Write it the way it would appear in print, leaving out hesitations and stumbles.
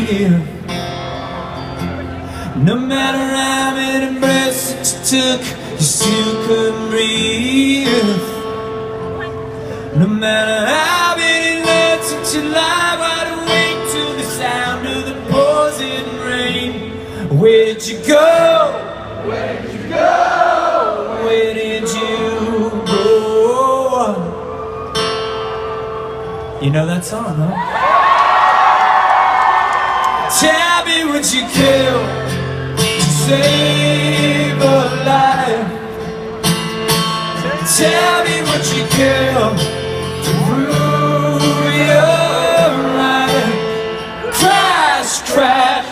No matter how many breaths that you took, you still couldn't breathe. No matter how many nights that you lie wide awake to the sound of the pouring rain. Where did you go? Where did you go? Where did you go? You know that song, huh? Tell me what you kill to save a life. Tell me what you kill to prove you're right. Crash, crash.